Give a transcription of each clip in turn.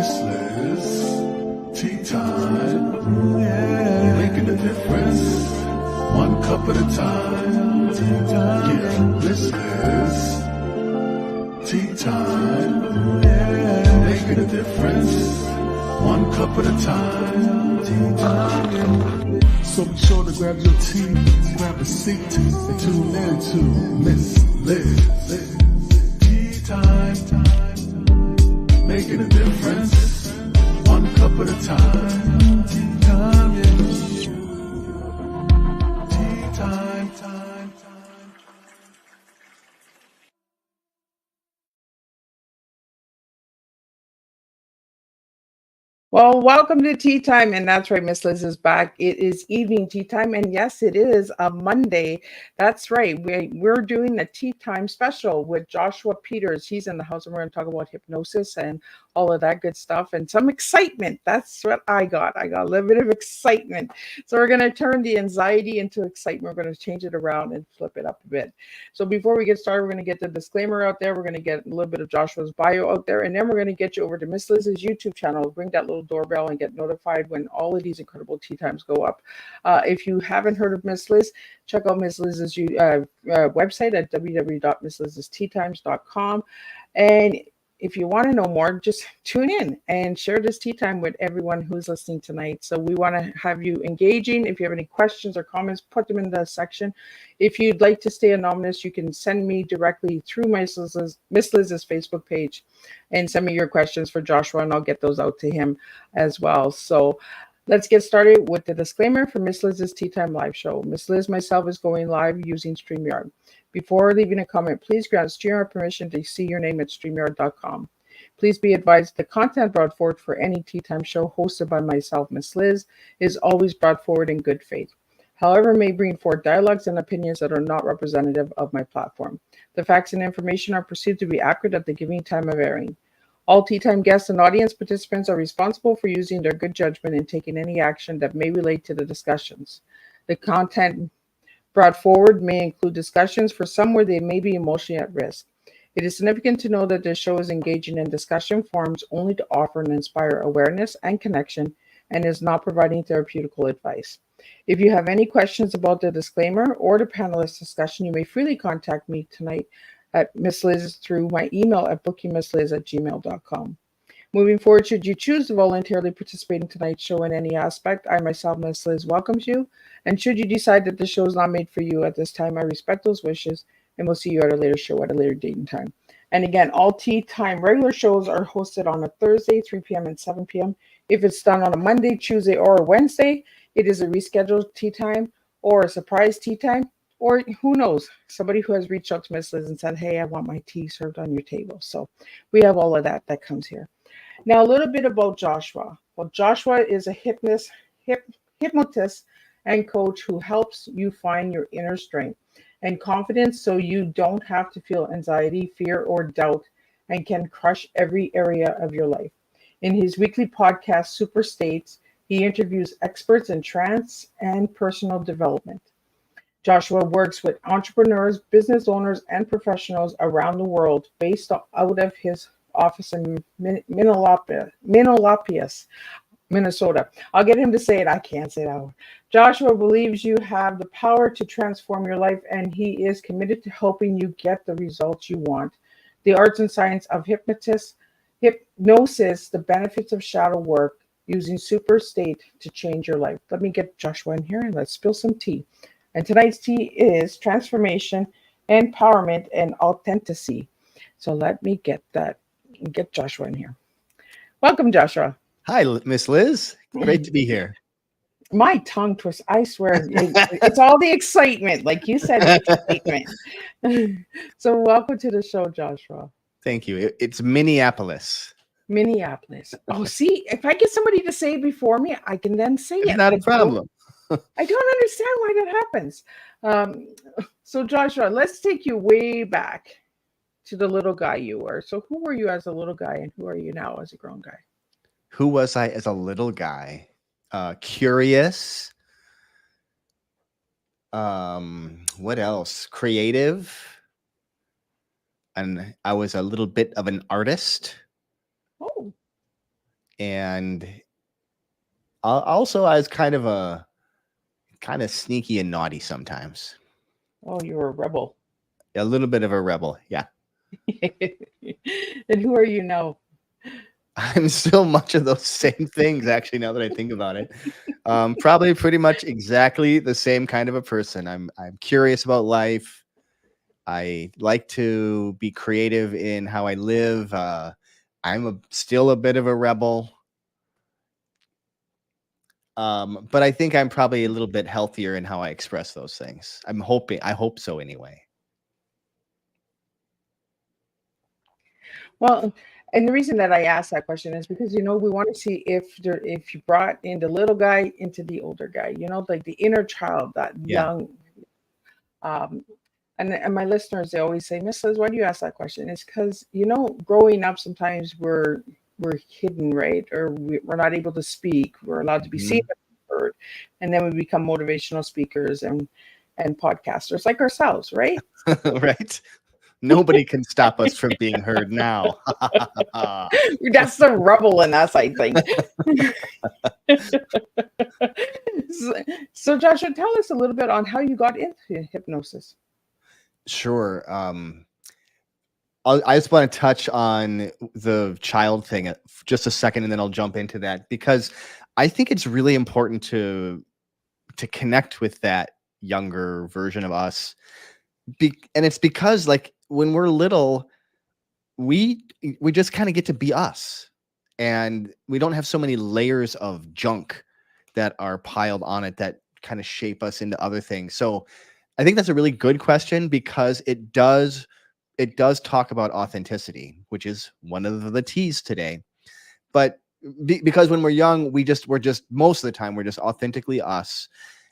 Miss Liz, tea time, yeah, making a difference, one cup at a time, tea time, yeah, Miss Liz, tea time, yeah, making a difference, one cup at a time, tea time. So be sure to grab your tea, grab a seat, and tune in to Miss Liz, tea time. Making a difference, one cup at a time. Tea time, yeah. Tea time, time. Well, welcome to Tea Time, and that's right, Miss Liz is back. It is evening tea time, and yes, it is a Monday. That's right. We're doing a Tea Time special with Joshua Peters. He's in the house, and we're going to talk about hypnosis and all of that good stuff, and some excitement. That's what I got. I got a little bit of excitement. So we're going to turn the anxiety into excitement. We're going to change it around and flip it up a bit. So before we get started, we're going to get the disclaimer out there. We're going to get a little bit of Joshua's bio out there, and then we're going to get you over to Miss Liz's YouTube channel. Ring that little doorbell and get notified when all of these incredible tea times go up. If you haven't heard of Miss Liz, check out Miss Liz's website at www.misslizsteatimes.com. And if you want to know more, just tune in and share this tea time with everyone who's listening tonight. So we want to have you engaging. If you have any questions or comments, put them in the section. If you'd like to stay anonymous, you can send me directly through Miss Liz's Facebook page and send me your questions for Joshua, and I'll get those out to him as well. So let's get started with the disclaimer for Miss Liz's Tea Time live show. Miss Liz myself is going live using StreamYard. Before leaving a comment, please grant StreamYard permission to see your name at StreamYard.com. Please be advised the content brought forward for any Tea Time show hosted by myself, Miss Liz, is always brought forward in good faith. However, may bring forth dialogues and opinions that are not representative of my platform. The facts and information are perceived to be accurate at the given time of airing. All Tea Time guests and audience participants are responsible for using their good judgment and taking any action that may relate to the discussions. The content brought forward may include discussions for some where they may be emotionally at risk. It is significant to know that this show is engaging in discussion forums only to offer and inspire awareness and connection, and is not providing therapeutical advice. If you have any questions about the disclaimer or the panelist discussion, you may freely contact me tonight at Miss Liz through my email at bookingmissliz@gmail.com. Moving forward, should you choose to voluntarily participate in tonight's show in any aspect, I myself, Miss Liz, welcomes you. And should you decide that the show is not made for you at this time, I respect those wishes, and we'll see you at a later show at a later date and time. And again, all Tea Time regular shows are hosted on a Thursday, 3 p.m. and 7 p.m. If it's done on a Monday, Tuesday, or a Wednesday, it is a rescheduled Tea Time or a surprise Tea Time. Or who knows, somebody who has reached out to Miss Liz and said, hey, I want my tea served on your table. So we have all of that comes here. Now, a little bit about Joshua. Well, Joshua is a hypnotist and coach who helps you find your inner strength and confidence so you don't have to feel anxiety, fear, or doubt, and can crush every area of your life. In his weekly podcast, Super States, he interviews experts in trance and personal development. Joshua works with entrepreneurs, business owners, and professionals around the world based out of his office in Minneapolis, Minnesota. I'll get him to say it. I can't say that word. Joshua believes you have the power to transform your life, and he is committed to helping you get the results you want. The arts and science of hypnosis, the benefits of shadow work, using super state to change your life. Let me get Joshua in here and let's spill some tea. And tonight's tea is transformation, empowerment, and authenticity. So let me get Joshua in here. Welcome, Joshua. Hi, Miss Liz. Great to be here. My tongue twists. I swear, it's all the excitement. Like you said, the excitement. So welcome to the show, Joshua. Thank you. It's Minneapolis. Minneapolis. Oh, see, if I get somebody to say it before me, I can then say it. It's not a problem. I don't understand why that happens. So Joshua, let's take you way back to the little guy you were. So who were you as a little guy, and who are you now as a grown guy? Who was I as a little guy? Curious. What else? Creative. And I was a little bit of an artist. Oh. And also I was kind of sneaky and naughty sometimes. Oh, you're a rebel. A little bit of a rebel. Yeah. And who are you now? I'm still much of those same things, actually, now that I think about it. Probably pretty much exactly the same kind of a person. I'm curious about life. I like to be creative in how I live. I'm still a bit of a rebel. But I think I'm probably a little bit healthier in how I express those things. I hope so anyway. Well, and the reason that I asked that question is because we want to see if you brought in the little guy into the older guy, like the inner child, that Yeah. young. And my listeners, they always say, Miss Liz, why do you ask that question? It's because growing up, sometimes we're hidden, right? Or we're not able to speak. We're allowed to be seen and heard, and then we become motivational speakers and podcasters like ourselves, right? Right. Nobody can stop us from being heard now. That's the rebel in us, I think. So Joshua, tell us a little bit on how you got into hypnosis. Sure. I just want to touch on the child thing just a second, and then I'll jump into that, because I think it's really important to connect with that younger version of us. And it's because, like, when we're little, we just kind of get to be us, and we don't have so many layers of junk that are piled on it that kind of shape us into other things. So I think that's a really good question, because it does talk about authenticity, which is one of the T's today. But because when we're young, we're just most of the time, we're just authentically us.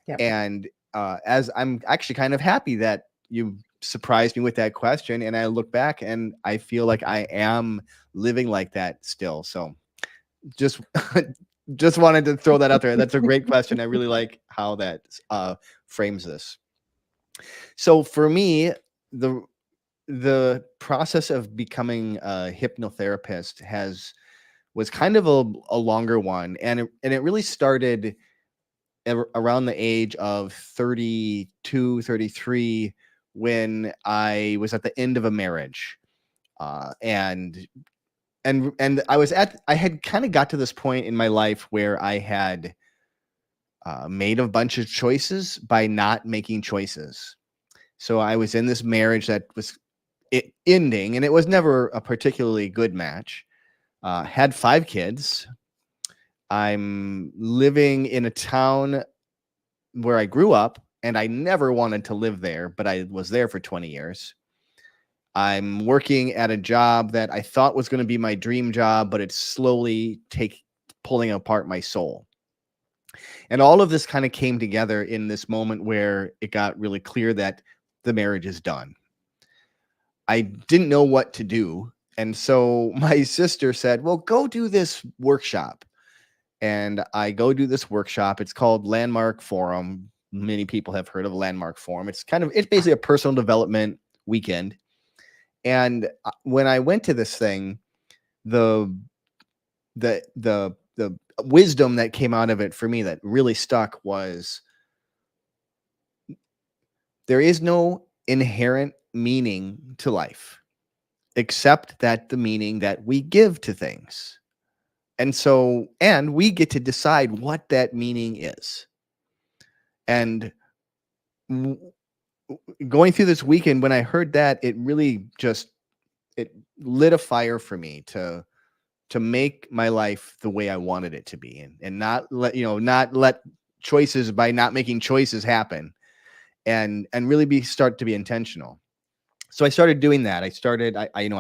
Yep. And as I'm actually kind of happy that you surprised me with that question, and I look back and I feel like I am living like that still. So just wanted to throw that out there. That's a great question. I really like how that frames this. So for me, the process of becoming a hypnotherapist was kind of a longer one, and it really started around the age of 32, 33, when I was at the end of a marriage. And I had kind of got to this point in my life where I had made a bunch of choices by not making choices. So I was in this marriage that was ending, and it was never a particularly good match. Had 5 kids. I'm living in a town where I grew up, and I never wanted to live there, but I was there for 20 years. I'm working at a job that I thought was going to be my dream job, but it's slowly pulling apart my soul. And all of this kind of came together in this moment where it got really clear that the marriage is done. I didn't know what to do. And so my sister said, well, go do this workshop. And I go do this workshop. It's called Landmark Forum. Many people have heard of Landmark Forum. It's basically a personal development weekend. And when I went to this thing, the wisdom that came out of it for me that really stuck was, there is no inherent meaning to life, except that the meaning that we give to things. And we get to decide what that meaning is. And going through this weekend, when I heard that, it really it lit a fire for me to make my life the way I wanted it to be, and not let choices by not making choices happen, and really start to be intentional. So I started doing that. I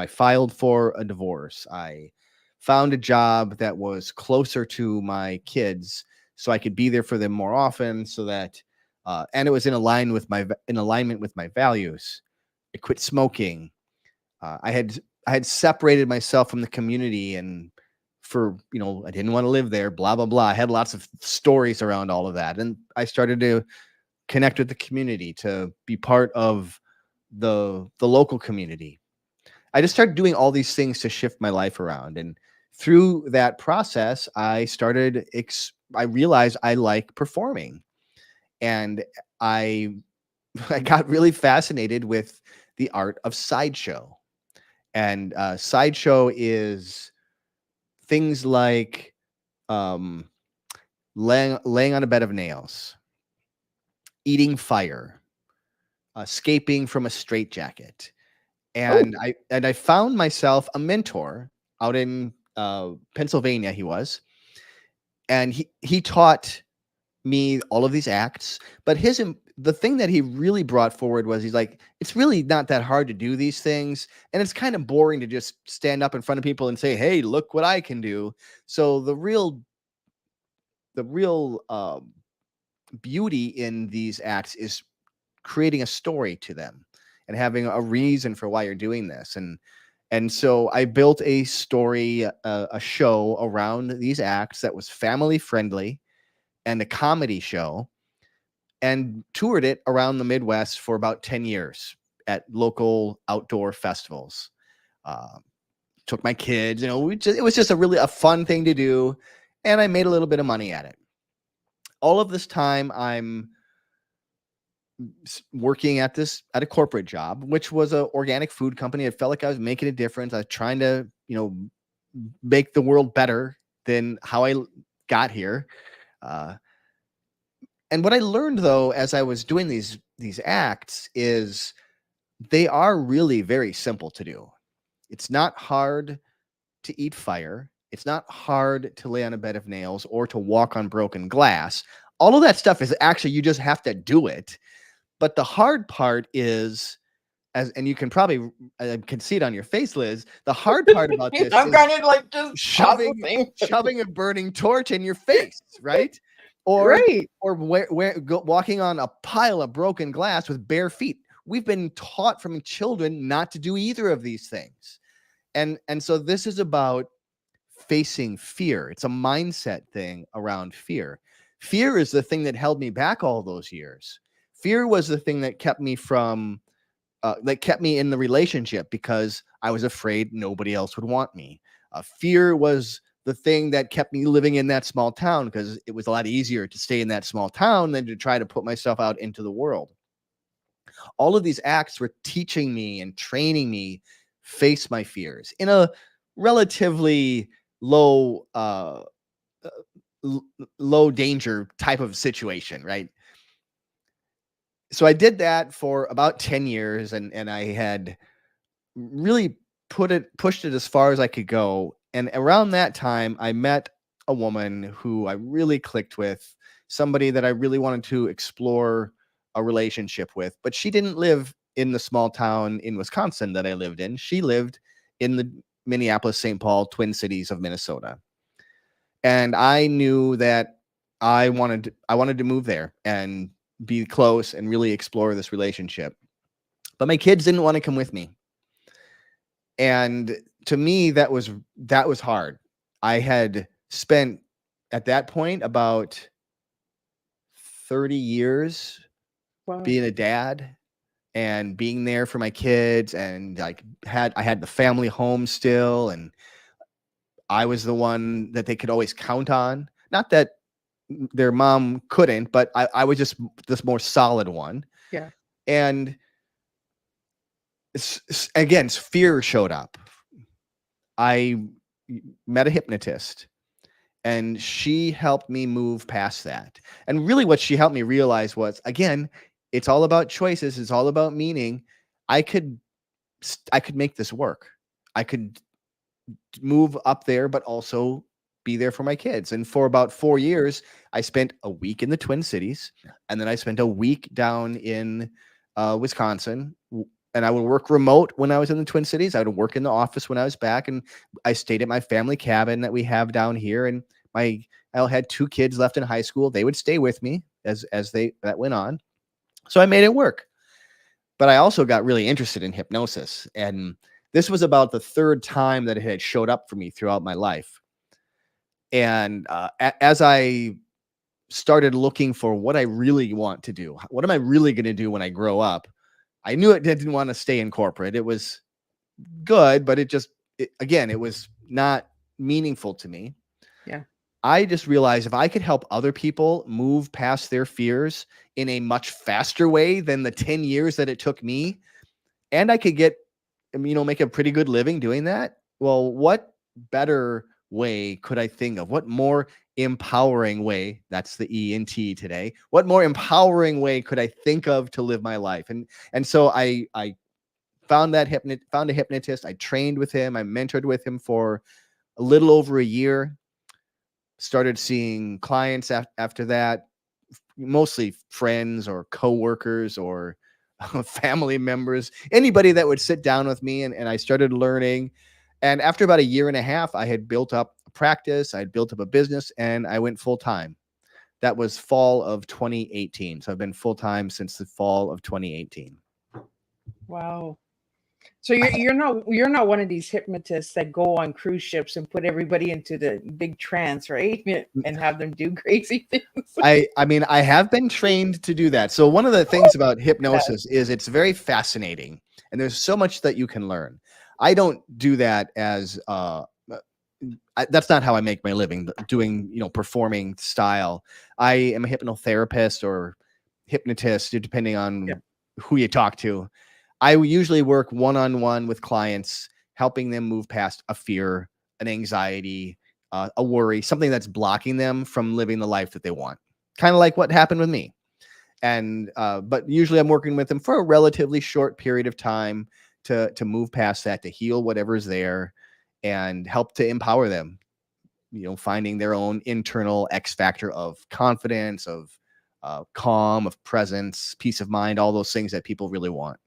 filed for a divorce. I found a job that was closer to my kids, so I could be there for them more often, so that and it was in alignment with my values. I quit smoking. I had separated myself from the community, and I didn't want to live there, blah, blah, blah. I had lots of stories around all of that. And I started to connect with the community, to be part of the local community. I just started doing all these things to shift my life around. And through that process, I realized I like performing, and I I got really fascinated with the art of sideshow. And sideshow is things like um, laying on a bed of nails, eating fire, escaping from a straitjacket. And I found myself a mentor out in Pennsylvania. He was, and he taught me all of these acts. But the thing that he really brought forward was, he's like, it's really not that hard to do these things, and it's kind of boring to just stand up in front of people and say, hey, look what I can do. So the real beauty in these acts is creating a story to them and having a reason for why you're doing this. And so I built a story, a show around these acts that was family friendly and a comedy show, and toured it around the Midwest for about 10 years at local outdoor festivals. Took my kids, it was just a fun thing to do. And I made a little bit of money at it. All of this time, I'm working at a corporate job, which was an organic food company. It felt like I was making a difference. I was trying to, make the world better than how I got here. And what I learned, though, as I was doing these acts, is they are really very simple to do. It's not hard to eat fire. It's not hard to lay on a bed of nails or to walk on broken glass. All of that stuff is actually, you just have to do it. But the hard part is, and you can probably, I can see it on your face, Liz, the hard part about this I'm is kind of like just shoving a burning torch in your face, right? Or walking on a pile of broken glass with bare feet. We've been taught from children not to do either of these things. And so this is about facing fear. It's a mindset thing around fear. Fear is the thing that held me back all those years. Fear was the thing that kept me from, that kept me in the relationship because I was afraid nobody else would want me. Fear was the thing that kept me living in that small town because it was a lot easier to stay in that small town than to try to put myself out into the world. All of these acts were teaching me and training me face my fears in a relatively low danger type of situation, right? So I did that for about 10 years and I had really pushed it as far as I could go. And around that time, I met a woman who I really clicked with, somebody that I really wanted to explore a relationship with, but she didn't live in the small town in Wisconsin that I lived in. She lived in the Minneapolis, St. Paul, Twin Cities of Minnesota. And I knew that I wanted to move there and be close and really explore this relationship. But my kids didn't want to come with me. And to me, that was hard. I had spent at that point about 30 years being a dad and being there for my kids, and I had the family home still, and I was the one that they could always count on. Not that their mom couldn't, but I was just this more solid one. Yeah. And again, fear showed up. I met a hypnotist, and she helped me move past that. And really what she helped me realize was, again, it's all about choices. It's all about meaning. I could make this work. I could move up there, but also be there for my kids. And for about 4 years, I spent a week in the Twin Cities, and then I spent a week down in Wisconsin. And I would work remote when I was in the Twin Cities. I would work in the office when I was back, and I stayed at my family cabin that we have down here. And I had 2 kids left in high school. They would stay with me as that went on. So I made it work. But I also got really interested in hypnosis, and this was about the 3rd time that it had showed up for me throughout my life. And as I started looking for what I really want to do, what am I really going to do when I grow up, I knew it didn't want to stay in corporate. It was good, but it was not meaningful to me. Yeah. I just realized if I could help other people move past their fears in a much faster way than the 10 years that it took me, and I could get, make a pretty good living doing that. Well, what better way could I think of? What more empowering way? That's the E and T today. What more empowering way could I think of to live my life? And so I found a hypnotist. I trained with him. I mentored with him for a little over a year. Started seeing clients after that, mostly friends or coworkers or family members, anybody that would sit down with me. And I started learning. And after about a year and a half, I had built up a practice. I had built up a business, and I went full time. That was fall of 2018. So I've been full time since the fall of 2018. Wow. So you're not one of these hypnotists that go on cruise ships and put everybody into the big trance, right? And have them do crazy things. I mean, I have been trained to do that. So one of the things about hypnosis is it's very fascinating, and there's so much that you can learn. I don't do that as that's not how I make my living, doing, performing style. I am a hypnotherapist or hypnotist, depending on who you talk to. I usually work one-on-one with clients, helping them move past a fear, an anxiety, a worry, something that's blocking them from living the life that they want. Kind of like what happened with me. And but usually I'm working with them for a relatively short period of time to move past that, to heal whatever's there, and help to empower them, finding their own internal X factor of confidence, of calm, of presence, peace of mind, all those things that people really want.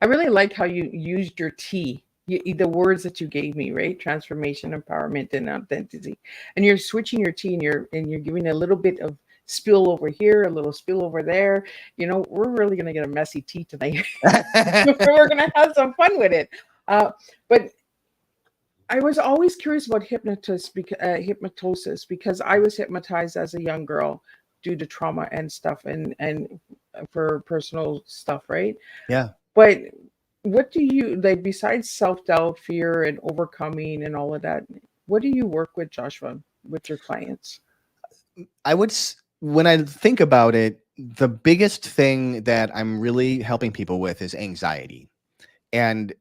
I really like how you used your T, the words that you gave me, right? Transformation, empowerment, and authenticity. And you're switching your T, and you're giving a little bit of spill over here, a little spill over there. We're really going to get a messy tea tonight. We're going to have some fun with it. But I was always curious about hypnosis because I was hypnotized as a young girl due to trauma and stuff, and for personal stuff, right? Yeah. But what do you like besides self-doubt, fear, and overcoming and all of that? What do you work with, Joshua, with your clients? When I think about it, the biggest thing that I'm really helping people with is anxiety. And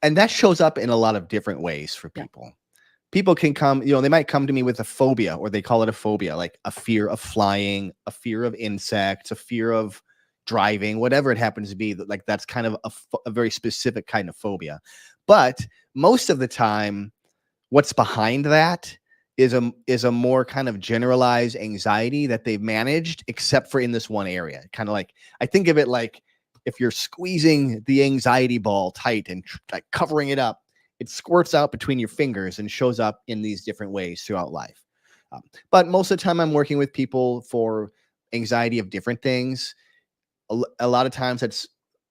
that shows up in a lot of different ways for people. Yeah. People can come, they might come to me with a phobia, or they call it a phobia, like a fear of flying, a fear of insects, a fear of driving, whatever it happens to be. Like that's kind of a very specific kind of phobia. But most of the time, what's behind that is a more kind of generalized anxiety that they've managed, except for in this one area. Kind of like, I think of it like if you're squeezing the anxiety ball tight and like covering it up, it squirts out between your fingers and shows up in these different ways throughout life. But most of the time I'm working with people for anxiety of different things. A lot of times that's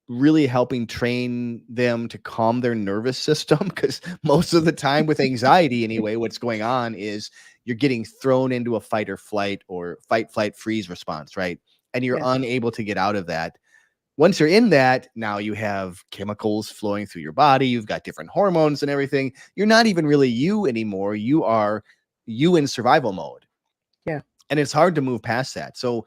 really helping train them to calm their nervous system, because most of the time with anxiety anyway, what's going on is you're getting thrown into a fight or flight or fight, flight, freeze response, right? And you're unable to get out of that. Once you're in that, now you have chemicals flowing through your body. You've got different hormones and everything. You're not even really you anymore. You are you in survival mode. Yeah. And it's hard to move past that. So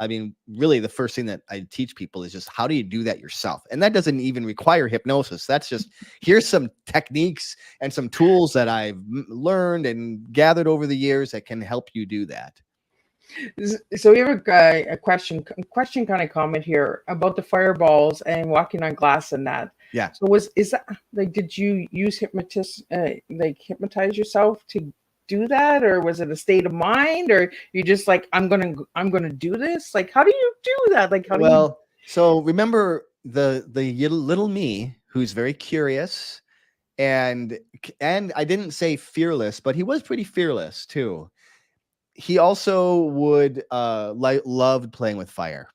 I mean, really, the first thing that I teach people is just how do you do that yourself? And that doesn't even require hypnosis. That's just, here's some techniques and some tools that I've learned and gathered over the years that can help you do that. So we have a question kind of comment here about the fireballs and walking on glass and that. Yeah. So is that like, did you use hypnotize yourself to do that, or was it a state of mind, or you just like, I'm gonna do this? Like, how do you do that? Like, so remember the little me who's very curious, and I didn't say fearless, but he was pretty fearless too. He also would loved playing with fire.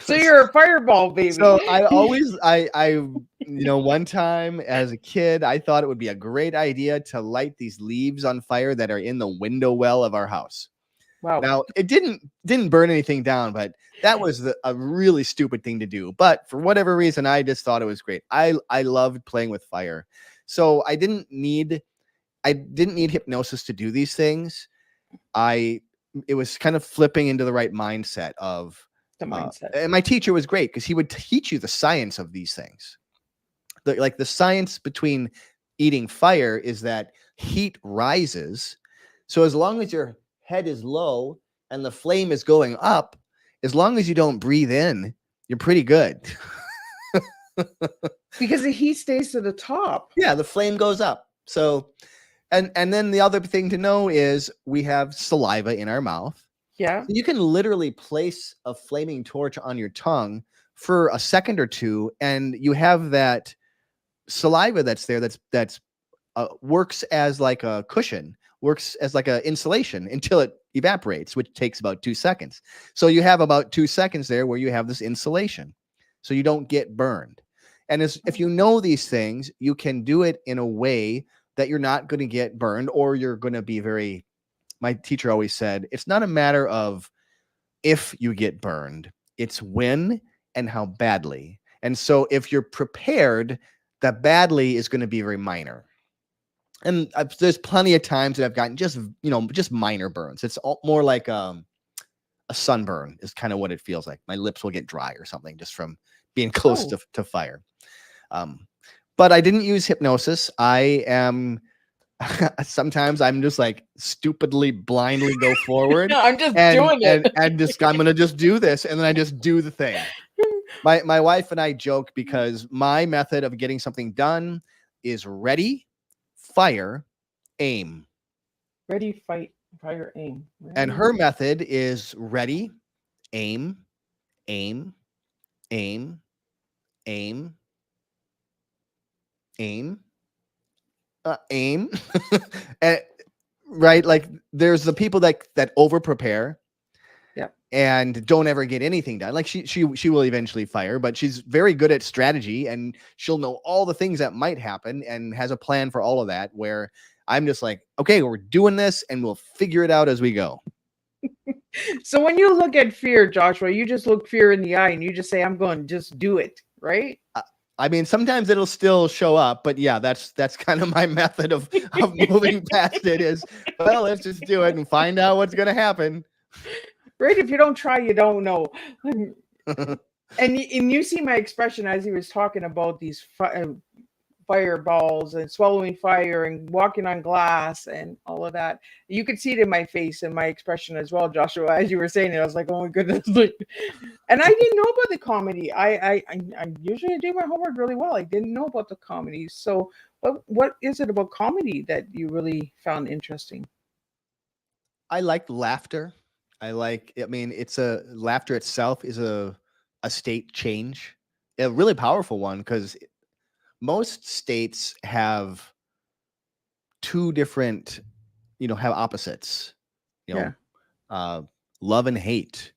So you're a fireball baby. So I one time as a kid, I thought it would be a great idea to light these leaves on fire that are in the window well of our house. Wow. Now it didn't burn anything down, but that was a really stupid thing to do. But for whatever reason, I just thought it was great. I loved playing with fire. So I didn't need hypnosis to do these things. It was kind of flipping into the right mindset of The mindset. and my teacher was great because he would teach you the science of these things. Like the science between eating fire is that heat rises. So as long as your head is low and the flame is going up, as long as you don't breathe in, you're pretty good. Because the heat stays to the top. Yeah, the flame goes up. So, and then the other thing to know is we have saliva in our mouth. Yeah. So you can literally place a flaming torch on your tongue for a second or two, and you have that saliva that's there that's works as like a cushion, works as like a insulation until it evaporates, which takes about 2 seconds. So you have about 2 seconds there where you have this insulation, so you don't get burned. And if you know these things, you can do it in a way that you're not going to get burned, or you're going to be very. My teacher always said, it's not a matter of if you get burned, it's when and how badly. And so if you're prepared, that badly is going to be very minor. And there's plenty of times that I've gotten just minor burns. It's more like a sunburn is kind of what it feels like. My lips will get dry or something just from being close to fire. But I didn't use hypnosis. I am sometimes I'm just like stupidly blindly go forward. No, I'm just doing it. And just I'm gonna just do this, and then I just do the thing. My wife and I joke because my method of getting something done is ready, fire, aim. Ready, fight, fire, aim. And her method is ready, aim, aim, aim, aim, aim, aim. And, right? Like there's the people that over prepare. Yeah. And don't ever get anything done. Like she will eventually fire, but she's very good at strategy, and she'll know all the things that might happen and has a plan for all of that, where I'm just like, okay, we're doing this and we'll figure it out as we go. So when you look at fear, Joshua, you just look fear in the eye and you just say, I'm going to just do it, right? I mean, sometimes it'll still show up, but yeah, that's kind of my method of moving past it is, well, let's just do it and find out what's going to happen. Right? If you don't try, you don't know. And you see my expression as he was talking about these fireballs and swallowing fire and walking on glass and all of that. You could see it in my face and my expression as well, Joshua, as you were saying it. I was like, oh my goodness. And I didn't know about the comedy. I usually do my homework really well. I didn't know about the comedy. So what is it about comedy that you really found interesting? I like laughter. Laughter itself is a state change, a really powerful one, because most states have two different, have opposites, love and hate,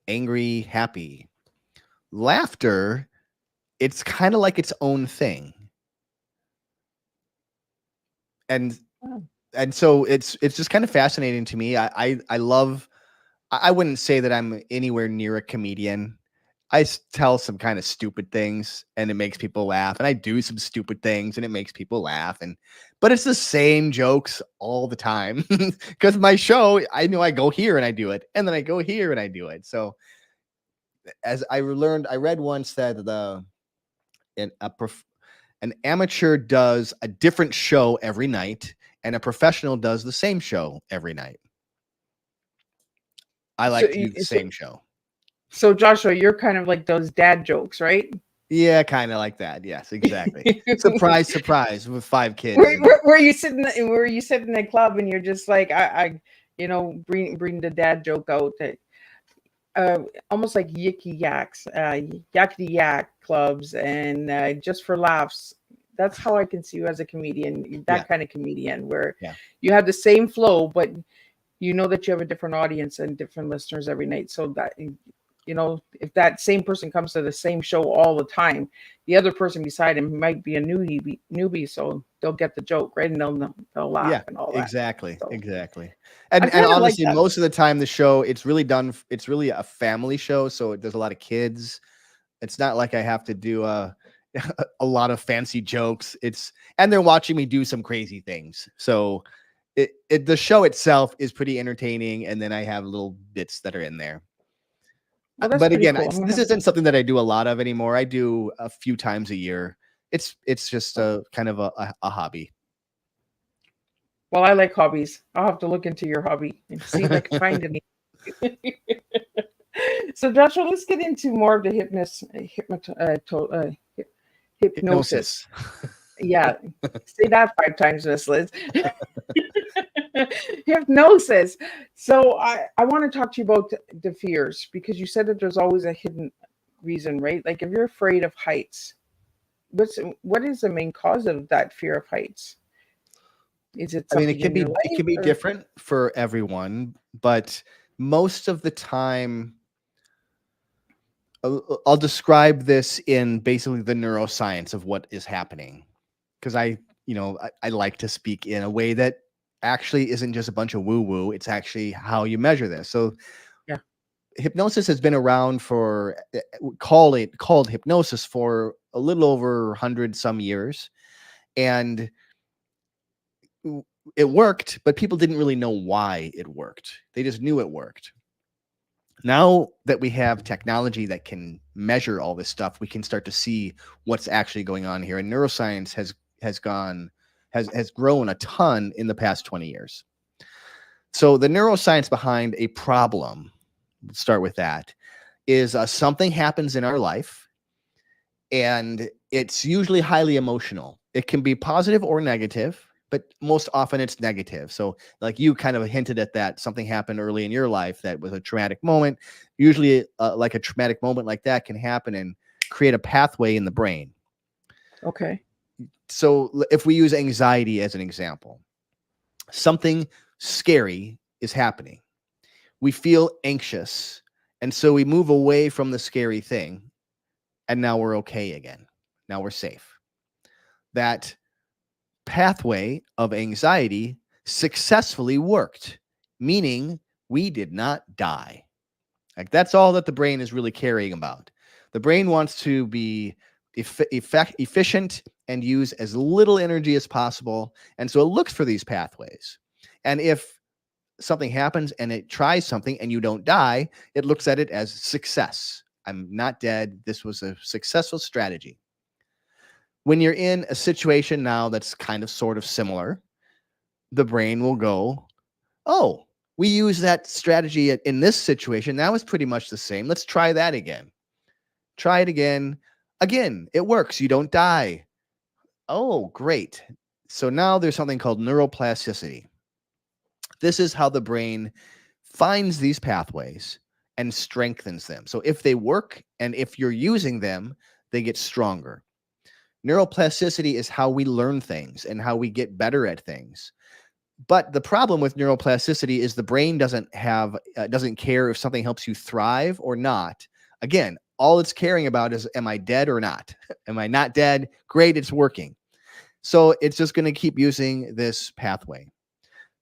angry, happy. Laughter, it's kind of like its own thing. And so it's just kind of fascinating to me. I wouldn't say that I'm anywhere near a comedian. I tell some kind of stupid things and it makes people laugh, and I do some stupid things and it makes people laugh, but it's the same jokes all the time because my show, I know I go here and I do it, and then I go here and I do it. So as I read once that an amateur does a different show every night and a professional does the same show every night. I like to do the same show. So Joshua, you're kind of like those dad jokes, right? Yeah, kind of like that. Yes, exactly. Surprise, surprise, with 5 kids. Where you sit in the club and you're just like, I bring the dad joke out that almost like yicky yaks, yakety yak clubs, and just for laughs. That's how I can see you as a comedian. That kind of comedian where you have the same flow, but you know that you have a different audience and different listeners every night. So that, if that same person comes to the same show all the time, the other person beside him might be a newbie, so they'll get the joke, right? And they'll laugh and all that. Exactly. So, exactly. And honestly, most of the time the show, it's really a family show. So there's a lot of kids. It's not like I have to do a lot of fancy jokes. And they're watching me do some crazy things. So the show itself is pretty entertaining, and then I have little bits that are in there. Well, that's But pretty again, cool. this isn't something that I do a lot of anymore. I do a few times a year. It's just a kind of a hobby. Well, I like hobbies. I'll have to look into your hobby and see if I can find any. So, Joshua, let's get into more of the hypnosis. Yeah, say that 5 times, Miss Liz. Hypnosis. So, I want to talk to you about the fears, because you said that there's always a hidden reason, right? Like if you're afraid of heights, what is the main cause of that fear of heights? Is it I mean, something in your it can be life, or- different for everyone, but most of the time, I'll describe this in basically the neuroscience of what is happening, because I like to speak in a way that actually isn't just a bunch of woo woo. It's actually how you measure this. So, Yeah. Hypnosis has been around for called hypnosis for a little over 100 some years, and it worked, but people didn't really know why it worked. They just knew it worked. Now that we have technology that can measure all this stuff, we can start to see what's actually going on here. And neuroscience has grown a ton in the past 20 years. So the neuroscience behind a problem, let's start with that, is something happens in our life, and it's usually highly emotional. It can be positive or negative, but most often it's negative. So like you kind of hinted at that, something happened early in your life that was a traumatic moment. Usually like a traumatic moment like that can happen and create a pathway in the brain. Okay. So if we use anxiety as an example, something scary is happening. We feel anxious, and so we move away from the scary thing, and now we're okay again. Now we're safe. That pathway of anxiety successfully worked, meaning we did not die. Like that's all that the brain is really caring about. The brain wants to be efficient and use as little energy as possible, and so it looks for these pathways. And if something happens and it tries something and you don't die, it looks at it as success. I'm not dead. This was a successful strategy. When you're in a situation now that's kind of sort of similar, the brain will go, oh, we use that strategy in this situation. That was pretty much the same. Let's try that again. Try it again. Again, it works. You don't die. Oh, great. So now there's something called neuroplasticity. This is how the brain finds these pathways and strengthens them. So if they work and if you're using them, they get stronger. Neuroplasticity is how we learn things and how we get better at things. But the problem with neuroplasticity is the brain doesn't care if something helps you thrive or not. Again, all it's caring about is, am I dead or not? Am I not dead? Great, it's working. So it's just going to keep using this pathway.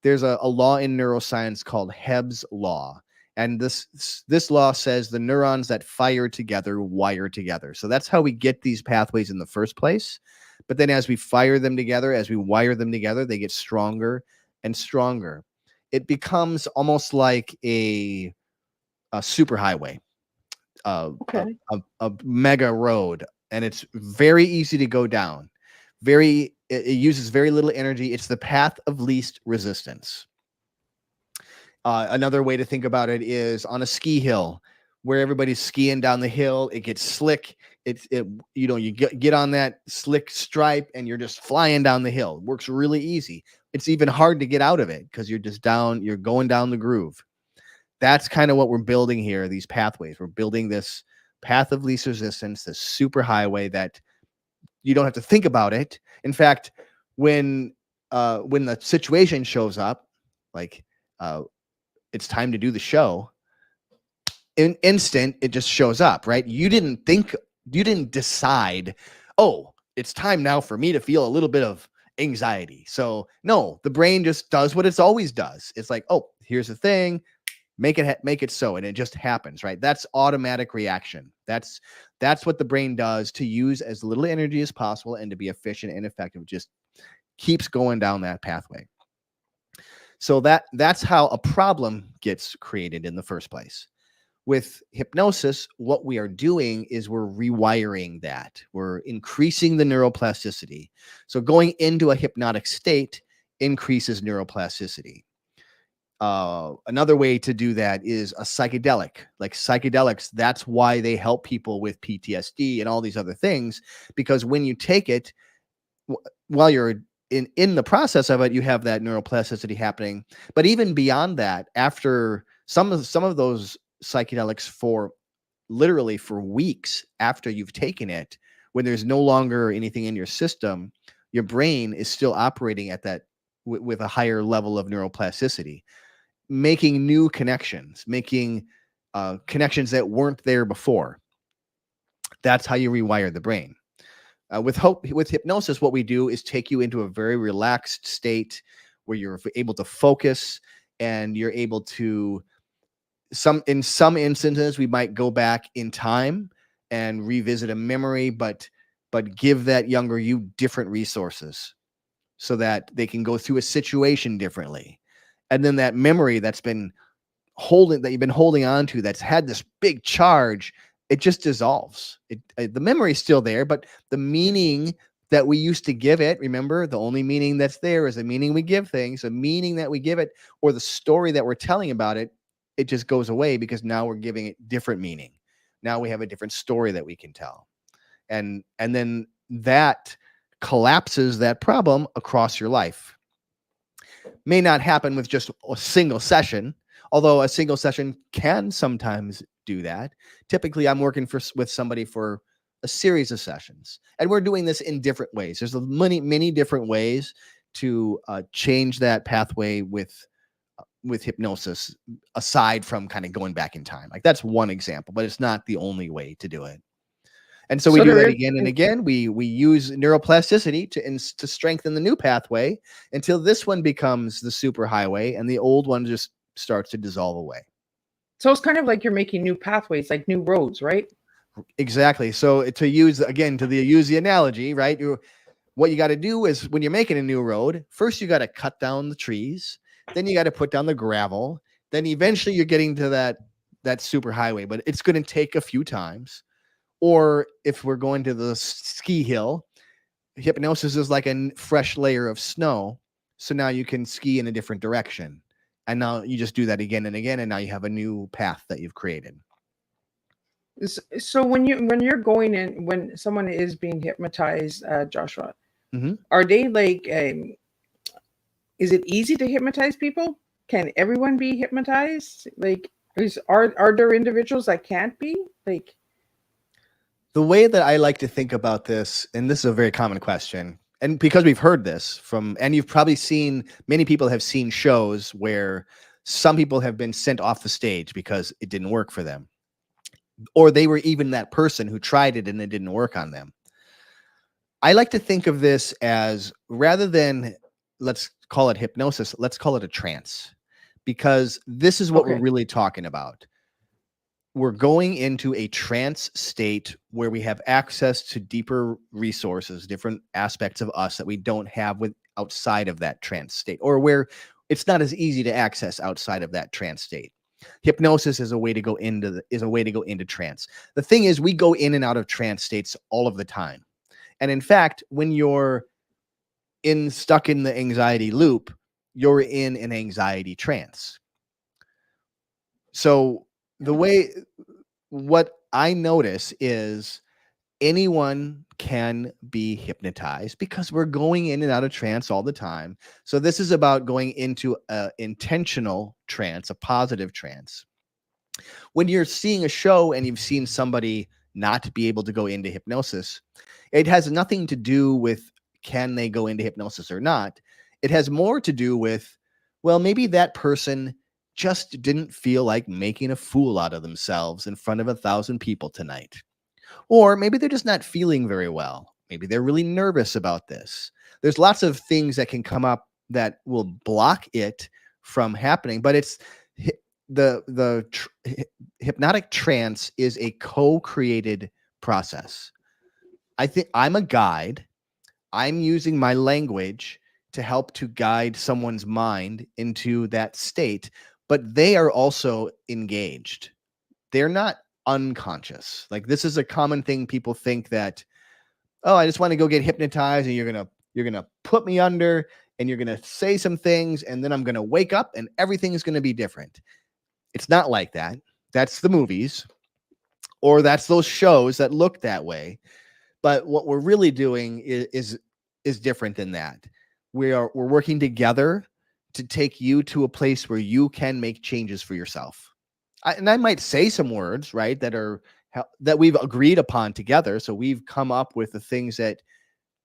There's a law in neuroscience called Hebb's law. And this law says the neurons that fire together wire together. So that's how we get these pathways in the first place. But then as we fire them together, as we wire them together, they get stronger and stronger. It becomes almost like a superhighway, Okay. a mega road, and it's very easy to go down. It uses very little energy. It's the path of least resistance. Another way to think about it is on a ski hill where everybody's skiing down the hill. It gets slick. You get on that slick stripe and you're just flying down the hill. It works really easy. It's even hard to get out of it because you're going down the groove. That's kind of what we're building here, these pathways. We're building this path of least resistance, this super highway that you don't have to think about it. In fact, when the situation shows up, like it's time to do the show, in instant, it just shows up, right? You didn't decide, oh, it's time now for me to feel a little bit of anxiety. So no, the brain just does what it's always does. It's like, oh, here's the thing, make it so, and it just happens, right? That's automatic reaction. That's what the brain does to use as little energy as possible and to be efficient and effective. Just keeps going down that pathway. So that's how a problem gets created in the first place. With hypnosis, what we are doing is we're rewiring that. We're increasing the neuroplasticity. So going into a hypnotic state increases neuroplasticity. Another way to do that is a psychedelic. Like psychedelics, that's why they help people with PTSD and all these other things, because when you take it, while you're in the process of it, you have that neuroplasticity happening. But even beyond that, after some of those psychedelics, for literally for weeks after you've taken it, when there's no longer anything in your system, your brain is still operating at that with a higher level of neuroplasticity, making new connections, making connections that weren't there before. That's how you rewire the brain. With hypnosis, what we do is take you into a very relaxed state where you're able to focus, and you're able to, in some instances, we might go back in time and revisit a memory, but give that younger you different resources so that they can go through a situation differently. And then that memory that you've been holding on to, that's had this big charge, it just dissolves. The memory is still there, but the meaning that we used to give it, remember, the only meaning that's there is the meaning we give things, the meaning that we give it, or the story that we're telling about it, it just goes away because now we're giving it different meaning. Now we have a different story that we can tell. And then that collapses that problem across your life. May not happen with just a single session, although a single session can sometimes do that. Typically, I'm working with somebody for a series of sessions, and we're doing this in different ways. There's many different ways to change that pathway with hypnosis, aside from kind of going back in time. Like, that's one example, but it's not the only way to do it. And so we do that again and again. We use neuroplasticity to strengthen the new pathway until this one becomes the superhighway, and the old one just starts to dissolve away. So it's kind of like you're making new pathways, like new roads, right? Exactly. So to use the analogy, right? What you got to do is, when you're making a new road, first you got to cut down the trees, then you got to put down the gravel, then eventually you're getting to that superhighway. But it's going to take a few times. Or if we're going to the ski hill, hypnosis is like a fresh layer of snow. So now you can ski in a different direction. And now you just do that again and again. And now you have a new path that you've created. So when you're going in, when someone is being hypnotized, Joshua, mm-hmm. Are they like, is it easy to hypnotize people? Can everyone be hypnotized? Like, are there individuals that can't be? Like, the way that I like to think about this, and this is a very common question, and because we've heard this and you've probably seen, many people have seen shows where some people have been sent off the stage because it didn't work for them, or they were even that person who tried it and it didn't work on them. I like to think of this as, rather than let's call it hypnosis, let's call it a trance, because this is what we're really talking about. We're going into a trance state where we have access to deeper resources, different aspects of us that we don't have outside of that trance state, or where it's not as easy to access outside of that trance state. Hypnosis is a way to go into trance. The thing is, we go in and out of trance states all of the time. And in fact, when you're stuck in the anxiety loop, you're in an anxiety trance. So what I notice is anyone can be hypnotized because we're going in and out of trance all the time. So this is about going into an intentional trance, a positive trance. When you're seeing a show and you've seen somebody not be able to go into hypnosis, it has nothing to do with can they go into hypnosis or not. It has more to do with, well, maybe that person just didn't feel like making a fool out of themselves in front of 1,000 people tonight. Or maybe they're just not feeling very well. Maybe they're really nervous about this. There's lots of things that can come up that will block it from happening, but hypnotic trance is a co-created process. I think I'm a guide. I'm using my language to help to guide someone's mind into that state, but they are also engaged. They're not unconscious. Like, this is a common thing. People think that, oh, I just want to go get hypnotized and you're going to put me under and you're going to say some things and then I'm going to wake up and everything is going to be different. It's not like that. That's the movies, or that's those shows that look that way. But what we're really doing is different than that. We're working together to take you to a place where you can make changes for yourself. And I might say some words, right, that we've agreed upon together. So we've come up with the things that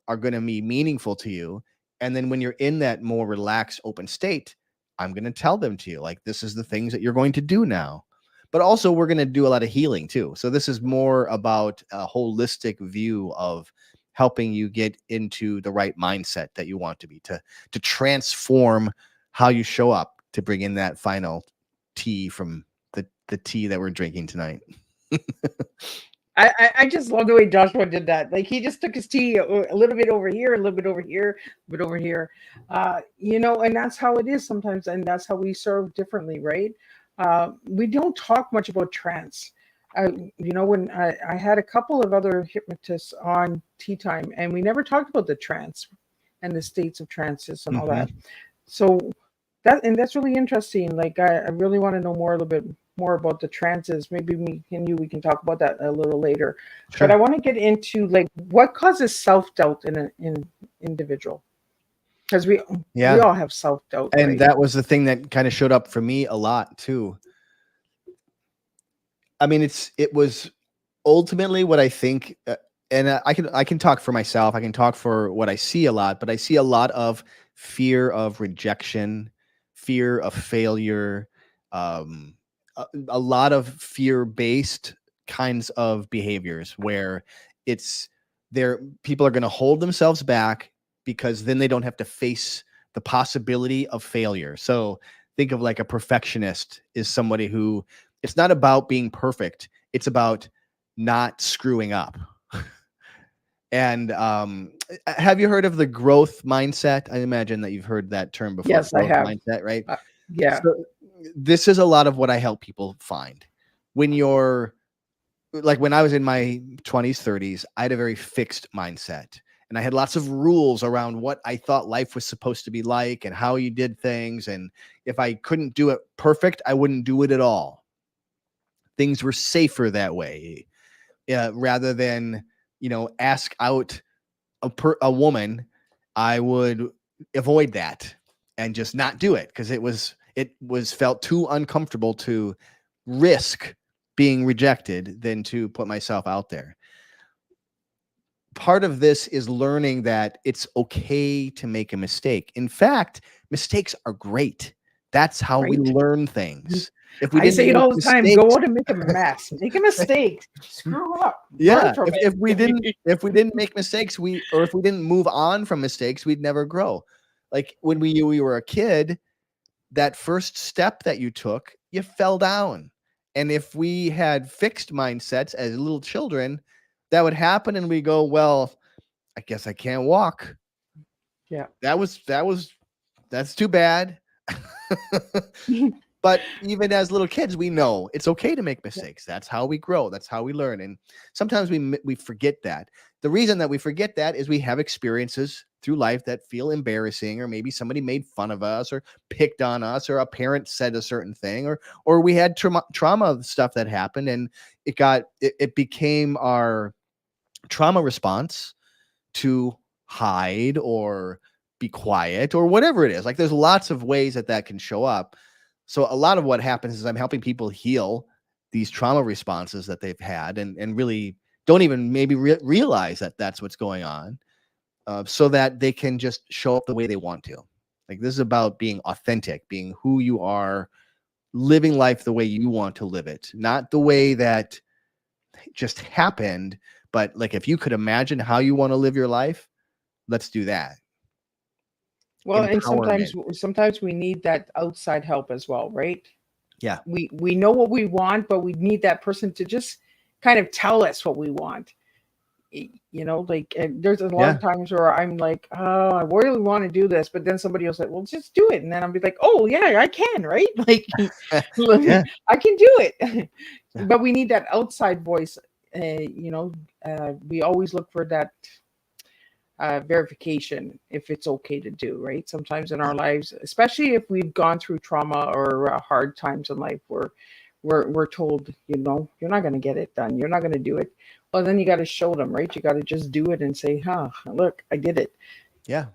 are going to be meaningful to you. And then when you're in that more relaxed, open state, I'm going to tell them to you, like, this is the things that you're going to do now. But also we're going to do a lot of healing too. So this is more about a holistic view of helping you get into the right mindset that you want to be, to transform how you show up, to bring in that final tea from the tea that we're drinking tonight. I just love the way Joshua did that. Like, he just took his tea a little bit over here, a little bit over here, a bit over here. And that's how it is sometimes, and that's how we serve differently, right? We don't talk much about trance. When I had a couple of other hypnotists on Teatime, and we never talked about the trance and the states of trances and all that. So that's really interesting. Like, I really want to know a little bit more about the trances. Maybe we can talk about that a little later. Sure. But I want to get into, like, what causes self-doubt in an individual, because we all have self-doubt, and right? That was the thing that kind of showed up for me a lot too. I mean, it was ultimately what I think, and I can talk for myself. I can talk for what I see a lot, but I see a lot of fear of rejection, fear of failure, a lot of fear-based kinds of behaviors where people are going to hold themselves back because then they don't have to face the possibility of failure. So think of, like, a perfectionist is somebody who, it's not about being perfect. It's about not screwing up. And have you heard of the growth mindset? I imagine that you've heard that term before. Yes, I have. Mindset, right? Yeah. So this is a lot of what I help people find. When you're, like, when I was in my 20s, 30s, I had a very fixed mindset. And I had lots of rules around what I thought life was supposed to be like and how you did things. And if I couldn't do it perfect, I wouldn't do it at all. Things were safer that way, rather than, ask out a woman. I would avoid that and just not do it because it was felt too uncomfortable to risk being rejected than to put myself out there. Part of this is learning that it's okay to make a mistake. In fact, mistakes are great. That's how we learn things. If we say it all the time, go out and make a mess, make a mistake, screw up. Yeah. If we didn't make mistakes, if we didn't move on from mistakes, we'd never grow. Like, when we were a kid, that first step that you took, you fell down. And if we had fixed mindsets as little children, that would happen, and we go, well, I guess I can't walk. Yeah. That's too bad. But even as little kids, we know it's okay to make mistakes. That's how we grow. That's how we learn. And sometimes we forget that. The reason that we forget that is we have experiences through life that feel embarrassing, or maybe somebody made fun of us or picked on us, or a parent said a certain thing, or we had trauma stuff that happened, and it became our trauma response to hide or be quiet or whatever it is. Like, there's lots of ways that can show up. So a lot of what happens is I'm helping people heal these trauma responses that they've had, and really don't even maybe realize that that's what's going on, so that they can just show up the way they want to. Like, this is about being authentic, being who you are, living life the way you want to live it, not the way that just happened, but, like, if you could imagine how you want to live your life, let's do that. Well, and sometimes we need that outside help as well, right? Yeah. We know what we want, but we need that person to just kind of tell us what we want. Like, and there's a lot Yeah. of times where I'm like, oh, I really want to do this, but then somebody will say, well, just do it. And then I'll be like, oh yeah, I can, right? Like, Yeah. I can do it. Yeah. But we need that outside voice. We always look for that verification if it's okay to do, right? Sometimes in our lives, especially if we've gone through trauma or hard times in life, where we're told, you're not going to get it done, you're not going to do it. Well, then you got to show them, right? You got to just do it and say, look, I did it. Yeah.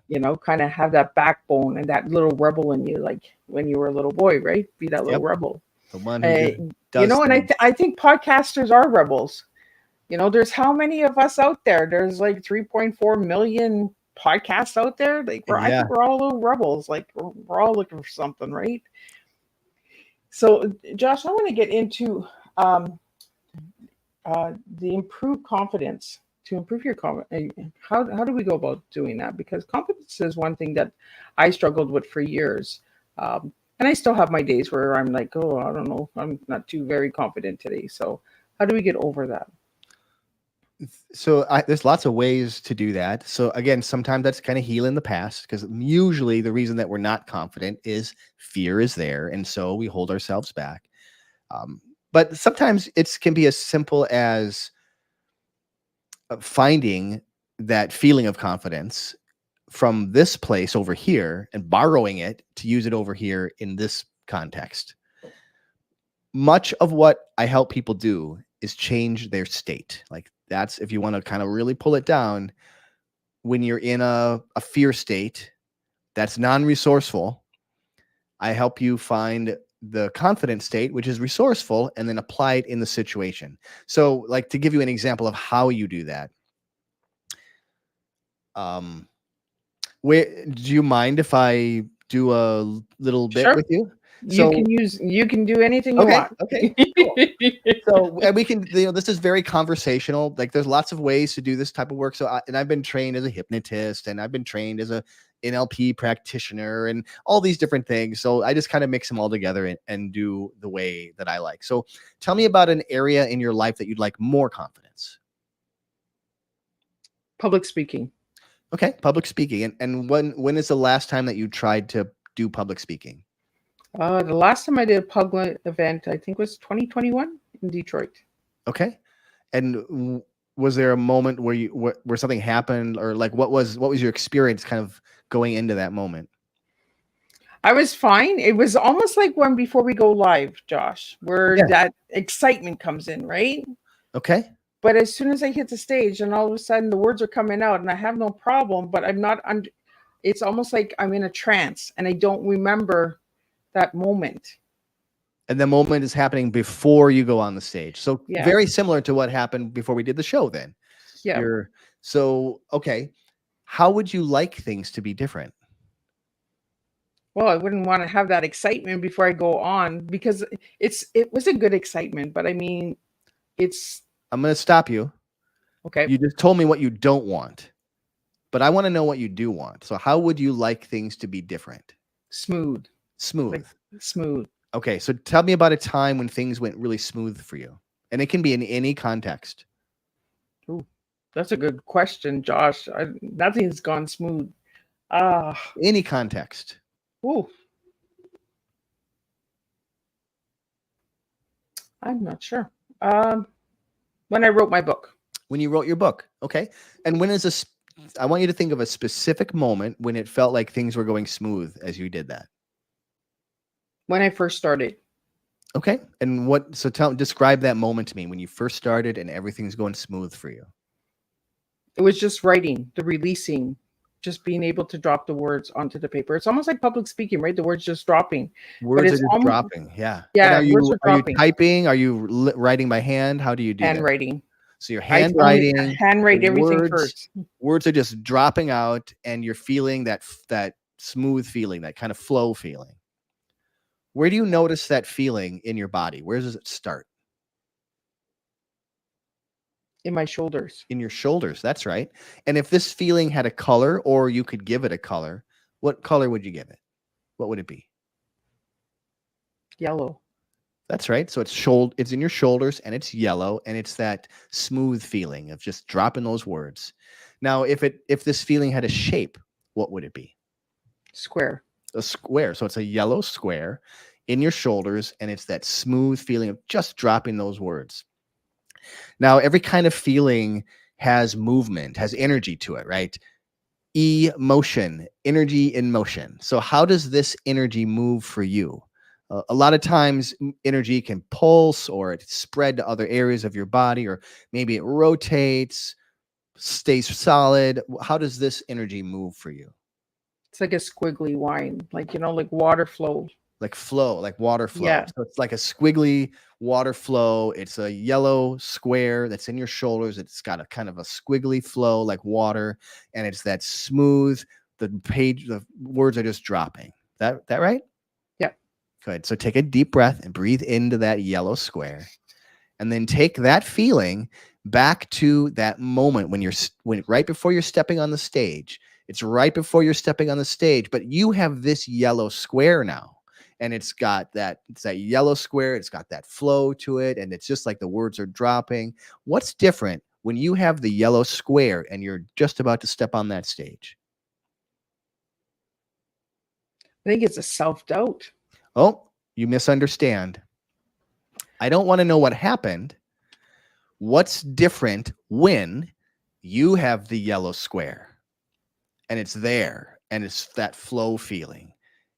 Kind of have that backbone and that little rebel in you, like when you were a little boy, right? Be that little rebel. The one who does and I think podcasters are rebels. There's how many of us out there? There's like 3.4 million podcasts out there. Like, I think we're all little rebels. Like, we're all looking for something, right? So, Josh, I want to get into the improved confidence. To improve your confidence, how do we go about doing that? Because confidence is one thing that I struggled with for years. And I still have my days where I'm like, oh, I don't know, I'm not too very confident today. So how do we get over that? So there's lots of ways to do that. So again, sometimes that's kind of healing the past, because usually the reason that we're not confident is fear is there. And so we hold ourselves back. But sometimes it can be as simple as finding that feeling of confidence from this place over here and borrowing it to use it over here in this context. Much of what I help people do is change their state. Like, that's, if you want to kind of really pull it down, when you're in a fear state that's non-resourceful, I help you find the confident state, which is resourceful, and then apply it in the situation. So, like, to give you an example of how you do that, where do you mind if I do a little bit with you? So You can do anything you want. Okay, cool. So, and we can, this is very conversational. Like, there's lots of ways to do this type of work. So, I've been trained as a hypnotist, and I've been trained as a NLP practitioner, and all these different things. So I just kind of mix them all together and do the way that I like. So tell me about an area in your life that you'd like more confidence. Public speaking. Okay, public speaking. And when is the last time that you tried to do public speaking? The last time I did a public event, I think, was 2021 in Detroit. Okay. And was there a moment where where something happened, or like what was your experience kind of going into that moment? I was fine. It was almost like when before we go live, Josh, where that excitement comes in, right? Okay. But as soon as I hit the stage, and all of a sudden the words are coming out, and I have no problem, but I'm not under. It's almost like I'm in a trance, and I don't remember that moment. And the moment is happening before you go on the stage. So very similar to what happened before we did the show then. Yeah. Okay. How would you like things to be different? Well, I wouldn't want to have that excitement before I go on, because it was a good excitement, but I mean, I'm going to stop you. Okay. You just told me what you don't want, but I want to know what you do want. So how would you like things to be different? Smooth. Like smooth. Okay, so tell me about a time when things went really smooth for you. And it can be in any context. Ooh, that's a good question, Josh. Nothing's gone smooth. Any context. Ooh. I'm not sure. When I wrote my book. When you wrote your book. Okay. And when is I want you to think of a specific moment when it felt like things were going smooth as you did that. When I first started. Okay. And describe that moment to me when you first started and everything's going smooth for you. It was just writing, the releasing, just being able to drop the words onto the paper. It's almost like public speaking, right? The words just dropping. Words are just dropping. Yeah. Yeah. Are you typing? Are you writing by hand? How do you do that? Handwriting. So you're handwriting. Handwrite everything first. Words are just dropping out, and you're feeling that smooth feeling, that kind of flow feeling. Where do you notice that feeling in your body? Where does it start? In my shoulders. In your shoulders. That's right. And if this feeling had a color, or you could give it a color, what color would you give it? What would it be? Yellow. That's right. So it's in your shoulders and it's yellow and it's that smooth feeling of just dropping those words. Now, if this feeling had a shape, what would it be? Square. A square. So it's a yellow square in your shoulders and it's that smooth feeling of just dropping those words. Now, every kind of feeling has movement, has energy to it, right? Emotion, energy in motion. So how does this energy move for you? A lot of times energy can pulse or it spread to other areas of your body, or maybe it rotates, stays solid. How does this energy move for you? It's like a squiggly line, like, like water flow. Like flow, like water flow. Yeah. So it's like a squiggly water flow. It's a yellow square that's in your shoulders. It's got a kind of a squiggly flow like water, and it's that smooth. The words are just dropping. That right? Yeah. Good. So take a deep breath and breathe into that yellow square, and then take that feeling back to that moment when right before you're stepping on the stage. It's right before you're stepping on the stage, but you have this yellow square now. And it's that yellow square. It's got that flow to it. And it's just like the words are dropping. What's different when you have the yellow square and you're just about to step on that stage? I think it's a self-doubt. Oh, you misunderstand. I don't want to know what happened. What's different when you have the yellow square and it's there and it's that flow feeling?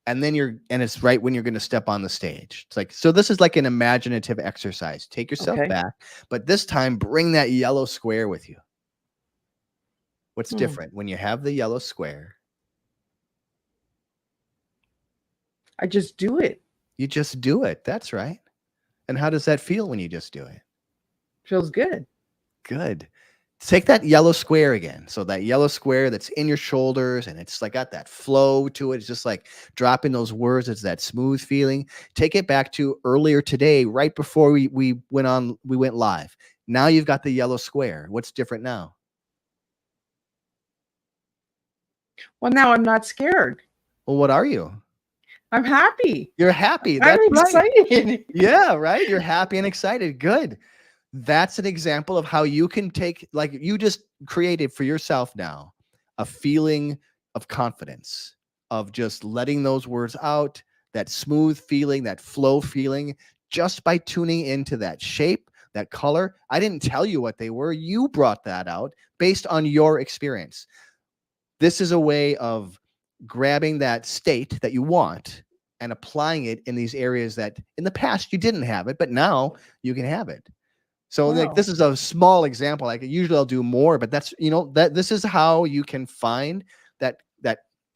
And then it's right when you're going to step on the stage. It's like, so this is like an imaginative exercise. Take yourself back, but this time bring that yellow square with you. What's different when you have the yellow square? I just do it. You just do it. That's right. And how does that feel when you just do it? Feels good. Good. Take that yellow square again. So that yellow square that's in your shoulders and it's like got that flow to it. It's just like dropping those words. It's that smooth feeling. Take it back to earlier today, right before we went live. Now you've got the yellow square. What's different now? Well, now I'm not scared. Well, what are you? I'm happy. You're happy. I'm excited. Right. Yeah, right. You're happy and excited. Good. That's an example of how you can take, like you just created for yourself now, a feeling of confidence, of just letting those words out, that smooth feeling, that flow feeling, just by tuning into that shape, that color. I didn't tell you what they were. You brought that out based on your experience. This is a way of grabbing that state that you want and applying it in these areas that in the past you didn't have it, but now you can have it. So like this is a small example. Like usually I'll do more, but that's, that this is how you can find that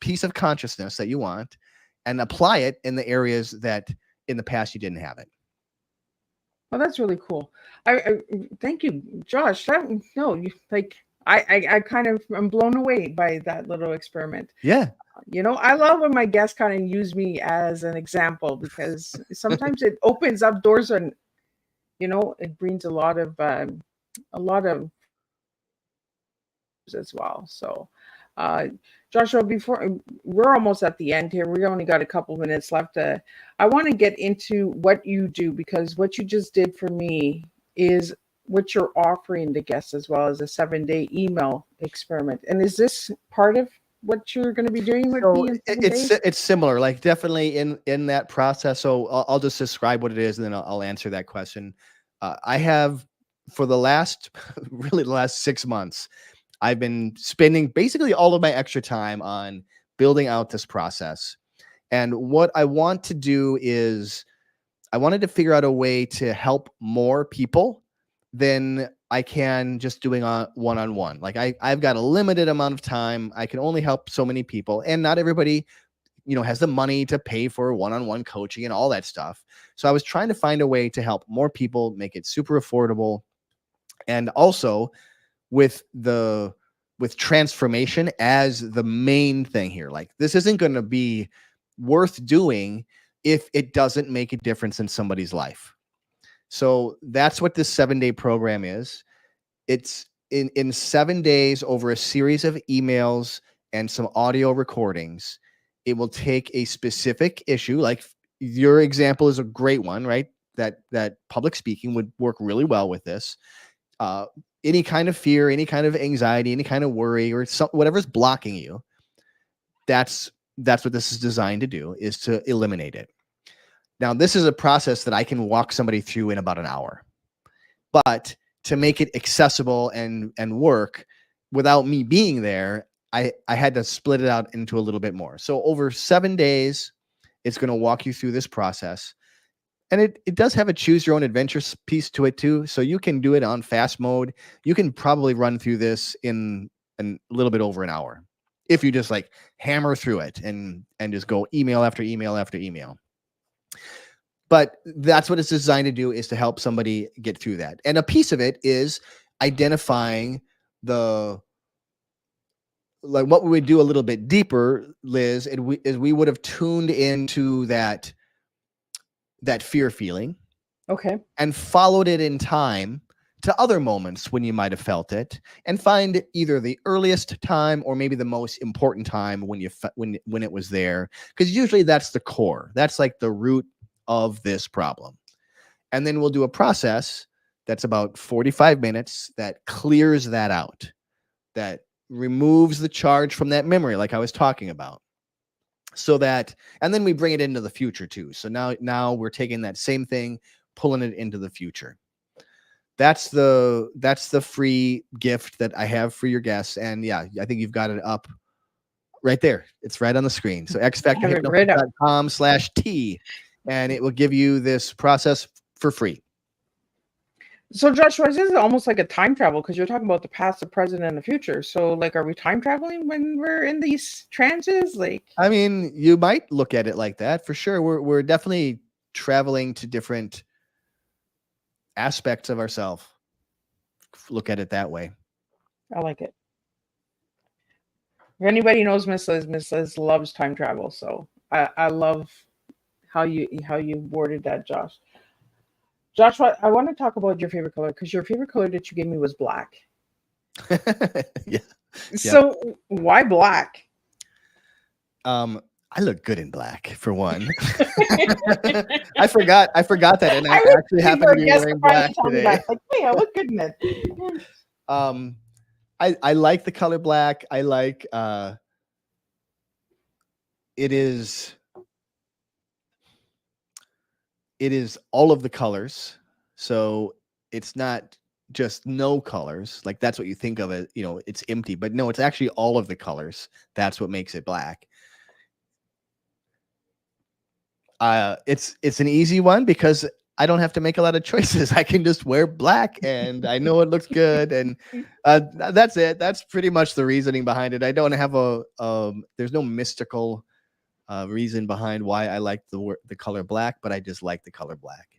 piece of consciousness that you want and apply it in the areas that in the past you didn't have it. Well, that's really cool. I thank you, Josh. I'm blown away by that little experiment. Yeah. I love when my guests kind of use me as an example because sometimes it opens up doors and it brings a lot of as well. So Joshua, before we're almost at the end here, we only got a couple minutes left. I want to get into what you do, because what you just did for me is what you're offering the guests as well as a 7-day email experiment. And is this part of what you're going to be doing with me in 7 days? It's similar, like definitely in that process. So I'll just describe what it is and then I'll answer that question. I have for the last 6 months, I've been spending basically all of my extra time on building out this process. And what I want to do is I wanted to figure out a way to help more people than I can just doing a one-on-one. Like I've got a limited amount of time. I can only help so many people, and not everybody, has the money to pay for one-on-one coaching and all that stuff. So I was trying to find a way to help more people, make it super affordable. And also with transformation as the main thing here. Like this isn't going to be worth doing if it doesn't make a difference in somebody's life. So that's what this 7-day program is. It's in 7 days over a series of emails and some audio recordings. It will take a specific issue. Like your example is a great one, right? that public speaking would work really well with this. Any kind of fear, any kind of anxiety, any kind of worry, or whatever's blocking you, that's what this is designed to do, is to eliminate it. Now, this is a process that I can walk somebody through in about an hour, but to make it accessible and work without me being there, I had to split it out into a little bit more. So over 7 days, it's going to walk you through this process. And it does have a choose your own adventure piece to it too. So you can do it on fast mode. You can probably run through this in a little bit over an hour if you just like hammer through it and just go email after email after email. But that's what it's designed to do, is to help somebody get through that. And a piece of it is identifying like what we would do a little bit deeper, Liz, is we would have tuned into that fear feeling. Okay. And followed it in time to other moments when you might have felt it, and find either the earliest time or maybe the most important time when it was there. Because usually that's the core. That's like the root of this problem. And then we'll do a process that's about 45 minutes that clears that out, that removes the charge from that memory, like I was talking about. So that, and then we bring it into the future too. So now we're taking that same thing, pulling it into the future. That's the free gift that I have for your guests. And yeah, I think you've got it up right there. It's right on the screen. So xfactorhypnosis.com/T, and it will give you this process for free. So Joshua, this is almost like a time travel, because you're talking about the past, the present, and the future. So like, are we time traveling when we're in these trances? Like, I mean, you might look at it like that for sure. We're definitely traveling to different aspects of ourselves. Look at it that way. I like it. If anybody knows Miss Liz loves time travel. So I love how you worded that, Josh. Joshua, I want to talk about your favorite color, because your favorite color that you gave me was black. Yeah. So why black? I look good in black, for one. I forgot that, and I actually happen to be wearing black today. Like, hey, I look good in it. I like the color black. I like it is all of the colors. So it's not just no colors. Like that's what you think of it, it's empty, but no, it's actually all of the colors. That's what makes it black. It's an easy one because I don't have to make a lot of choices. I can just wear black and I know it looks good. And that's it. That's pretty much the reasoning behind it. I don't have there's no mystical reason behind why I like the color black, but I just like the color black.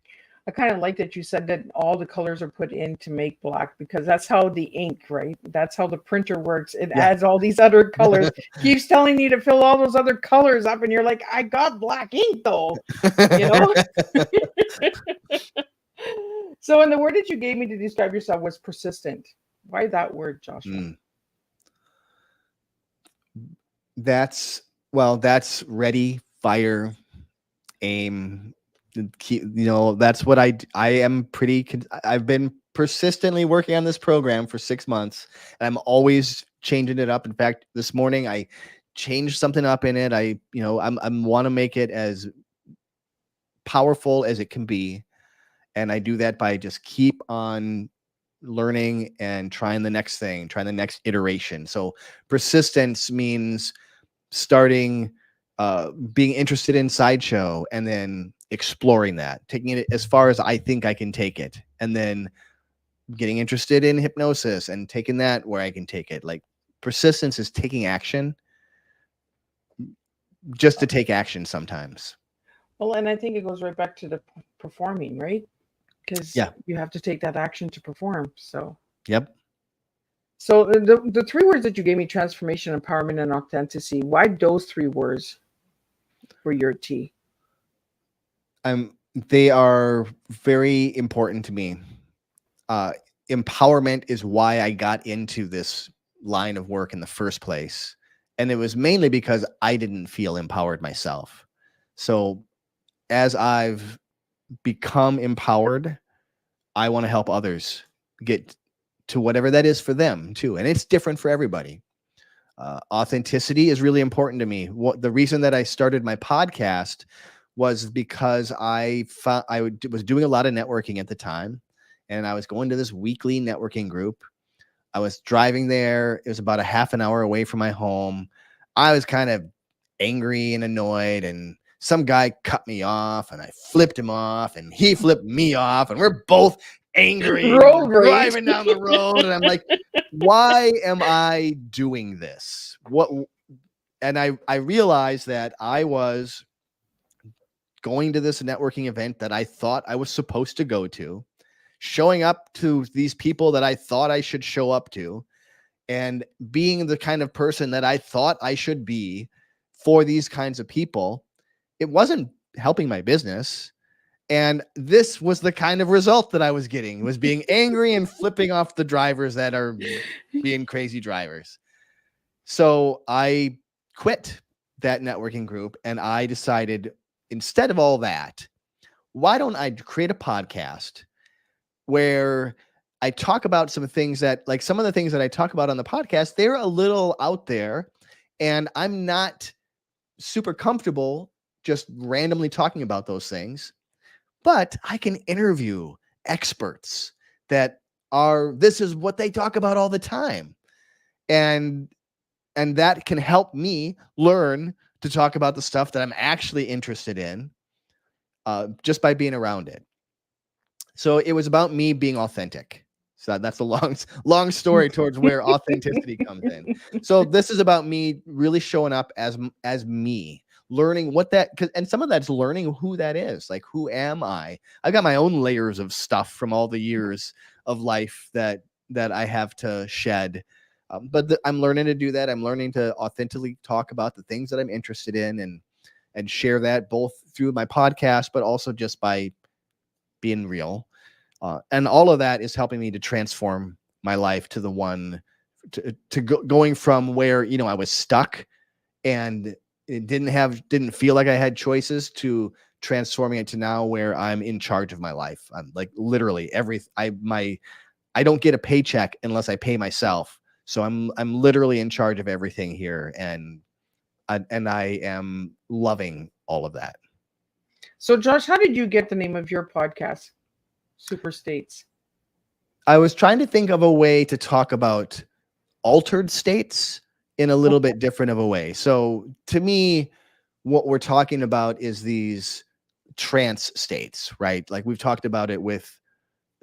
I kind of like that you said that all the colors are put in to make black, because that's how the ink, right? That's how the printer works. It adds all these other colors. Keeps telling you to fill all those other colors up, and you're like, I got black ink though, So, and the word that you gave me to describe yourself was persistent. Why that word, Joshua? That's ready, fire, aim. That's what I am I've been persistently working on this program for 6 months, and I'm always changing it up. In fact, this morning I changed something up in it. I want to make it as powerful as it can be. And I do that by just keep on learning and trying the next thing, trying the next iteration. So persistence means starting, being interested in sideshow, and then exploring that, taking it as far as I think I can take it, and then getting interested in hypnosis and taking that where I can take it. Like, persistence is taking action just to take action sometimes. Well, and I think it goes right back to the performing, right? Because you have to take that action to perform. So yep. So the 3 words that you gave me: transformation, empowerment, and authenticity. Why those 3 words for your T? They are very important to me. Empowerment is why I got into this line of work in the first place. And it was mainly because I didn't feel empowered myself. So as I've become empowered, I want to help others get to whatever that is for them too. And it's different for everybody. Authenticity is really important to me. The reason that I started my podcast was because I was doing a lot of networking at the time, and I was going to this weekly networking group. I was driving there. It was about a half an hour away from my home. I was kind of angry and annoyed, and some guy cut me off, and I flipped him off, and he flipped me off, and we're both angry Road rage. driving down the road. And I'm like, why am I doing this? And I realized that I was going to this networking event that I thought I was supposed to go to, showing up to these people that I thought I should show up to, and being the kind of person that I thought I should be for these kinds of people. It wasn't helping my business. And this was the kind of result that I was getting, was being angry and flipping off the drivers that are being crazy drivers. So I quit that networking group, and I decided, instead of all that, why don't I create a podcast where I talk about some things that, like, some of the things that I talk about on the podcast, they're a little out there, and I'm not super comfortable just randomly talking about those things. But I can interview experts that this is what they talk about all the time. And that can help me learn to talk about the stuff that I'm actually interested in, just by being around it. So it was about me being authentic. So that's a long story towards where authenticity comes in. So this is about me really showing up as me, learning what that, and some of that's learning who that is. Like, who am I? I've got my own layers of stuff from all the years of life that I have to shed. But I'm learning to do that. I'm learning to authentically talk about the things that I'm interested in, and share that both through my podcast, but also just by being real. And all of that is helping me to transform my life to the one going from where, I was stuck and it didn't feel like I had choices, to transforming it to now where I'm in charge of my life. I'm like literally I don't get a paycheck unless I pay myself. So I'm literally in charge of everything here. And I am loving all of that. So Josh, how did you get the name of your podcast, Super States? I was trying to think of a way to talk about altered states in a little bit different of a way. So to me, what we're talking about is these trance states, right? Like, we've talked about it with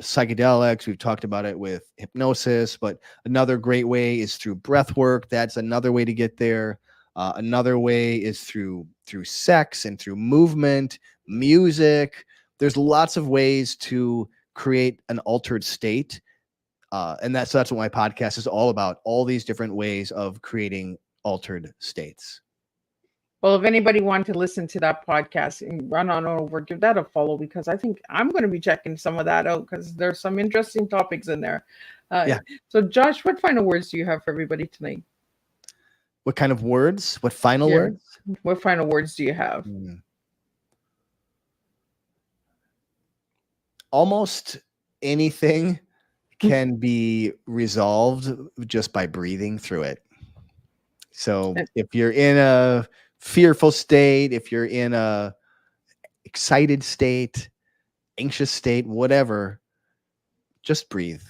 psychedelics, we've talked about it with hypnosis, but another great way is through breath work. That's another way to get there. Another way is through sex and through movement, music. There's lots of ways to create an altered state. And that's what my podcast is all about. All these different ways of creating altered states. Well, if anybody wanted to listen to that podcast, and run on over, give that a follow, because I think I'm going to be checking some of that out, because there's some interesting topics in there. Yeah. So Josh, what final words do you have for everybody tonight? What kind of words? What final words? What final words do you have? Almost anything can be resolved just by breathing through it. So if you're in a fearful state, if you're in a excited state, anxious state, whatever, just breathe.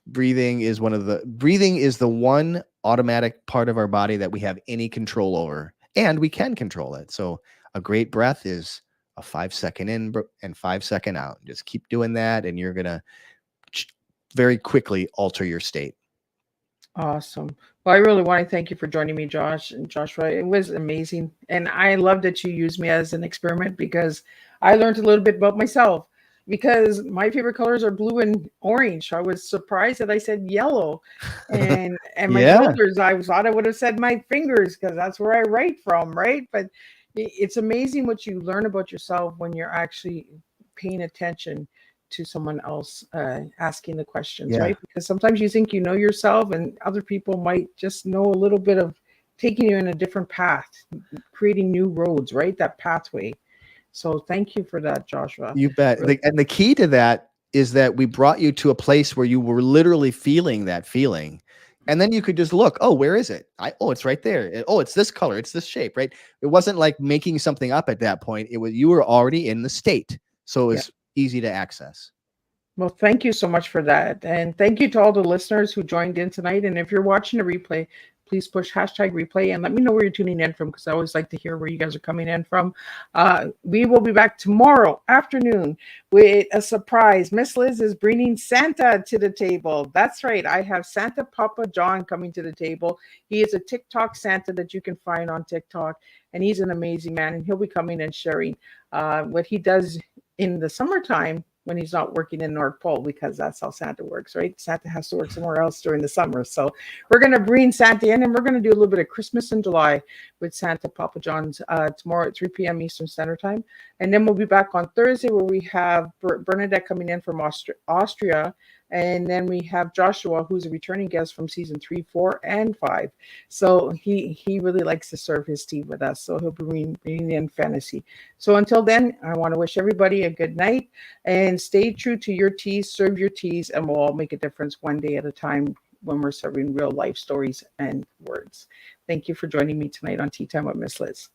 Breathing is the one automatic part of our body that we have any control over, and we can control it. So a great breath is a 5-second in and 5-second out. Just keep doing that, and you're going to very quickly alter your state. Awesome. Well, I really want to thank you for joining me, Josh and Joshua. It was amazing. And I love that you used me as an experiment, because I learned a little bit about myself, because my favorite colors are blue and orange. I was surprised that I said yellow, and my shoulders, I thought I would have said my fingers, because that's where I write from, right? But it's amazing what you learn about yourself when you're actually paying attention to someone else asking the questions, right? Because sometimes you think you know yourself, and other people might just know a little bit of taking you in a different path, creating new roads, right? That pathway. So thank you for that, Joshua. You bet. Really. And the key to that is that we brought you to a place where you were literally feeling that feeling. And then you could just look, oh, where is it? Oh, it's right there. Oh, it's this color. It's this shape, right? It wasn't like making something up at that point. It was, you were already in the state. So it was easy to access. Well, thank you so much for that. And thank you to all the listeners who joined in tonight. And if you're watching a replay, please push hashtag replay and let me know where you're tuning in from, because I always like to hear where you guys are coming in from. We will be back tomorrow afternoon with a surprise. Miss Liz is bringing Santa to the table. That's right. I have Santa Papa John coming to the table. He is a TikTok Santa that you can find on TikTok, and he's an amazing man. And he'll be coming and sharing what he does in the summertime when he's not working in North Pole, because that's how Santa works, right? Santa has to work somewhere else during the summer. So we're going to bring Santa in, and we're going to do a little bit of Christmas in July with Santa Papa John's tomorrow at 3 p.m. Eastern Standard Time. And then we'll be back on Thursday, where we have Bernadette coming in from Austria. And then we have Joshua, who's a returning guest from season 3, 4, and 5. So he really likes to serve his tea with us. So he'll be bringing in fantasy. So until then, I want to wish everybody a good night, and stay true to your teas, serve your teas, and we'll all make a difference one day at a time when we're serving real life stories and words. Thank you for joining me tonight on Tea Time with Miss Liz.